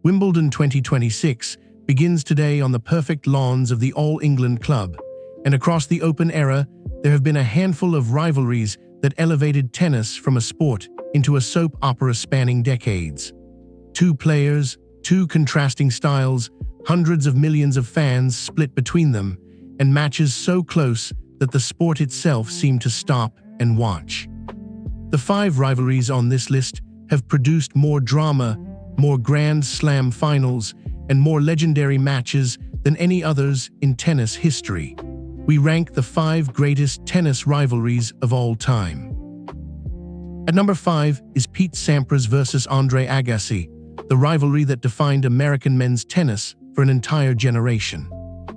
Wimbledon 2026 begins today on the perfect lawns of the All England Club, and across the Open era, there have been a handful of rivalries that elevated tennis from a sport into a soap opera spanning decades. Two players, two contrasting styles, hundreds of millions of fans split between them, and matches so close that the sport itself seemed to stop and watch. The 5 rivalries on this list have produced more drama, more Grand Slam finals, and more legendary matches than any others in tennis history. We rank the 5 greatest tennis rivalries of all time. At number 5 is Pete Sampras versus Andre Agassi, the rivalry that defined American men's tennis for an entire generation.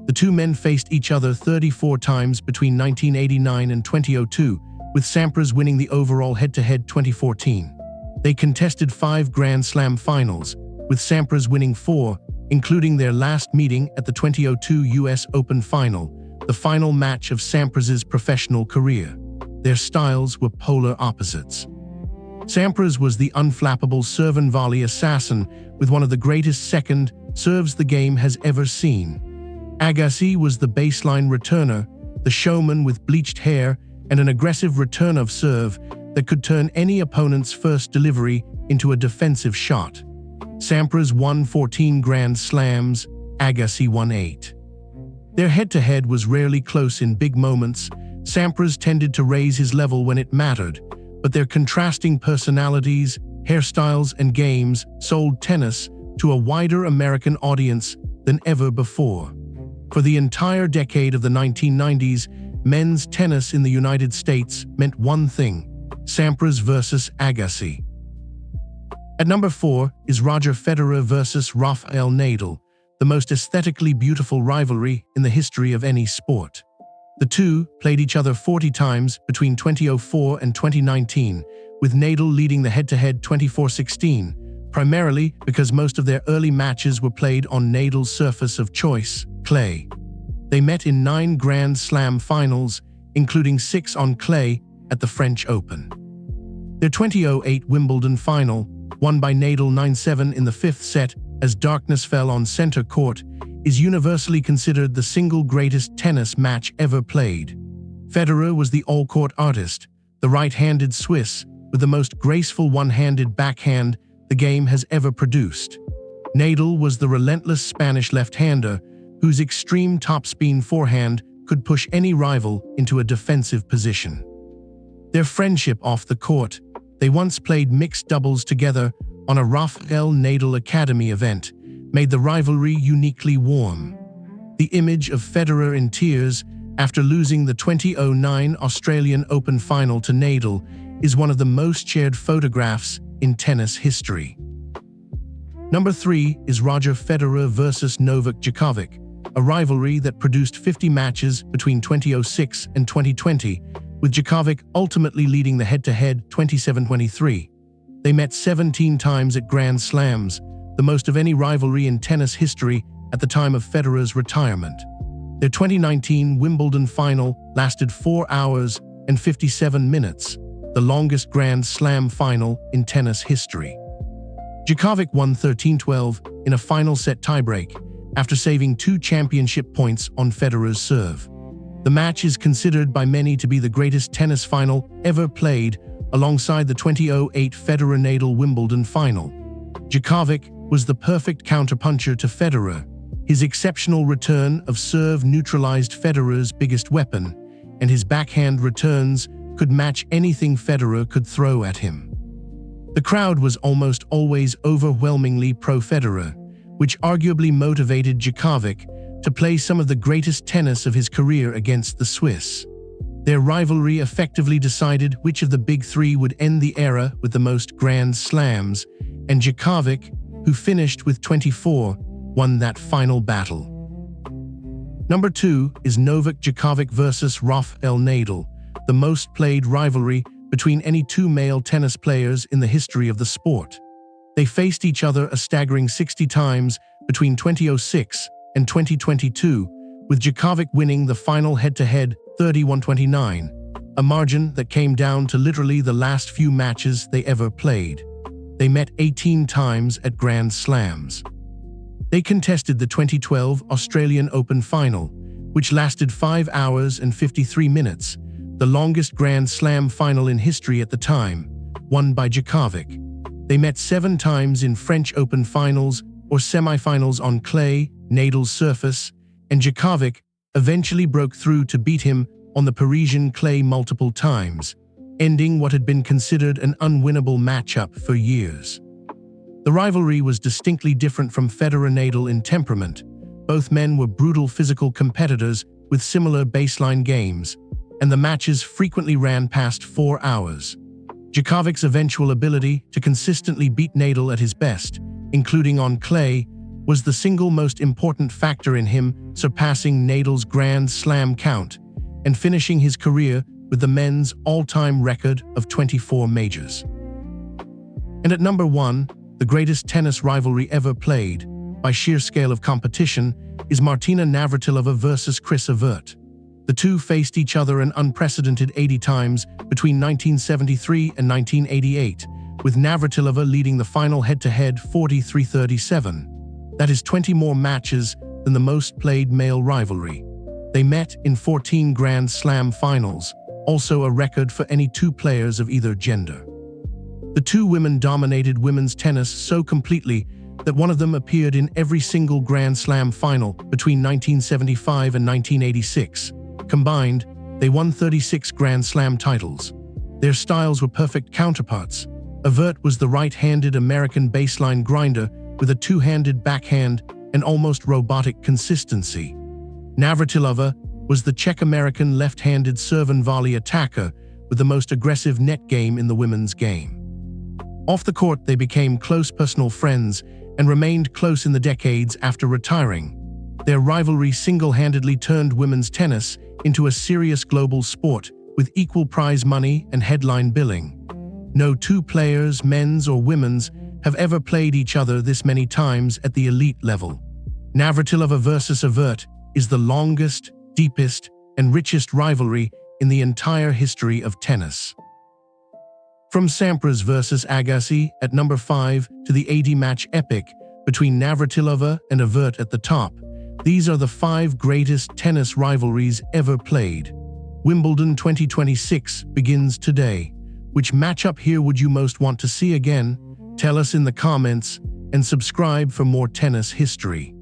The two men faced each other 34 times between 1989 and 2002, with Sampras winning the overall head-to-head 2014. They contested 5 Grand Slam finals, with Sampras winning 4, including their last meeting at the 2002 US Open final, the final match of Sampras's professional career. Their styles were polar opposites. Sampras was the unflappable serve and volley assassin with one of the greatest second serves the game has ever seen. Agassi was the baseline returner, the showman with bleached hair and an aggressive return of serve that could turn any opponent's first delivery into a defensive shot. Sampras won 14 Grand Slams, Agassi won 8. Their head-to-head was rarely close in big moments. Sampras tended to raise his level when it mattered, but their contrasting personalities, hairstyles, and games sold tennis to a wider American audience than ever before. For the entire decade of the 1990s, men's tennis in the United States meant one thing: Sampras versus Agassi. At number 4 is Roger Federer versus Rafael Nadal, the most aesthetically beautiful rivalry in the history of any sport. The two played each other 40 times between 2004 and 2019, with Nadal leading the head-to-head 24-16, primarily because most of their early matches were played on Nadal's surface of choice, clay. They met in 9 Grand Slam finals, including 6 on clay at the French Open. Their 2008 Wimbledon final, won by Nadal 9-7 in the 5th set as darkness fell on center court, is universally considered the single greatest tennis match ever played. Federer was the all-court artist, the right-handed Swiss with the most graceful one-handed backhand the game has ever produced. Nadal was the relentless Spanish left-hander whose extreme topspin forehand could push any rival into a defensive position. Their friendship off the court, they once played mixed doubles together on a Rafael Nadal Academy event, made the rivalry uniquely warm. The image of Federer in tears after losing the 2009 Australian Open final to Nadal is one of the most shared photographs in tennis history. Number 3 is Roger Federer versus Novak Djokovic, a rivalry that produced 50 matches between 2006 and 2020, with Djokovic ultimately leading the head-to-head 27-23. They met 17 times at Grand Slams, the most of any rivalry in tennis history at the time of Federer's retirement. Their 2019 Wimbledon final lasted 4 hours and 57 minutes, the longest Grand Slam final in tennis history. Djokovic won 13-12 in a final set tiebreak after saving 2 championship points on Federer's serve. The match is considered by many to be the greatest tennis final ever played, alongside the 2008 Federer-Nadal Wimbledon final. Djokovic was the perfect counterpuncher to Federer. His exceptional return of serve neutralized Federer's biggest weapon, and his backhand returns could match anything Federer could throw at him. The crowd was almost always overwhelmingly pro-Federer, which arguably motivated Djokovic to play some of the greatest tennis of his career against the Swiss. Their rivalry effectively decided which of the big 3 would end the era with the most Grand Slams, and Djokovic, who finished with 24, won that final battle. Number 2 is Novak Djokovic versus Rafael Nadal, the most played rivalry between any 2 male tennis players in the history of the sport. They faced each other a staggering 60 times between 2006 and 2022, with Djokovic winning the final head-to-head 31-29, a margin that came down to literally the last few matches they ever played. They met 18 times at Grand Slams. They contested the 2012 Australian Open final, which lasted 5 hours and 53 minutes, the longest Grand Slam final in history at the time, won by Djokovic. They met 7 times in French Open finals or semi-finals on clay, Nadal's surface, and Djokovic eventually broke through to beat him on the Parisian clay multiple times, ending what had been considered an unwinnable matchup for years. The rivalry was distinctly different from Federer-Nadal in temperament. Both men were brutal physical competitors with similar baseline games, and the matches frequently ran past 4 hours. Djokovic's eventual ability to consistently beat Nadal at his best, including on clay, was the single most important factor in him surpassing Nadal's Grand Slam count and finishing his career with the men's all-time record of 24 majors. And at number 1, the greatest tennis rivalry ever played, by sheer scale of competition, is Martina Navratilova versus Chris Evert. The two faced each other an unprecedented 80 times between 1973 and 1988, with Navratilova leading the final head-to-head 43-37. That is 20 more matches than the most played male rivalry. They met in 14 Grand Slam finals, also a record for any 2 players of either gender. The 2 women dominated women's tennis so completely that one of them appeared in every single Grand Slam final between 1975 and 1986. Combined, they won 36 Grand Slam titles. Their styles were perfect counterparts. Evert was the right-handed American baseline grinder with a 2-handed backhand and almost robotic consistency. Navratilova was the Czech-American left-handed serve and volley attacker with the most aggressive net game in the women's game. Off the court, they became close personal friends and remained close in the decades after retiring. Their rivalry single-handedly turned women's tennis into a serious global sport with equal prize money and headline billing. No 2 players, men's or women's, have ever played each other this many times at the elite level. Navratilova versus Evert is the longest, deepest, and richest rivalry in the entire history of tennis. From Sampras versus Agassi at number 5 to the 80-match epic between Navratilova and Evert at the top, these are the 5 greatest tennis rivalries ever played. Wimbledon 2026 begins today. Which matchup here would you most want to see again? Tell us in the comments and subscribe for more tennis history.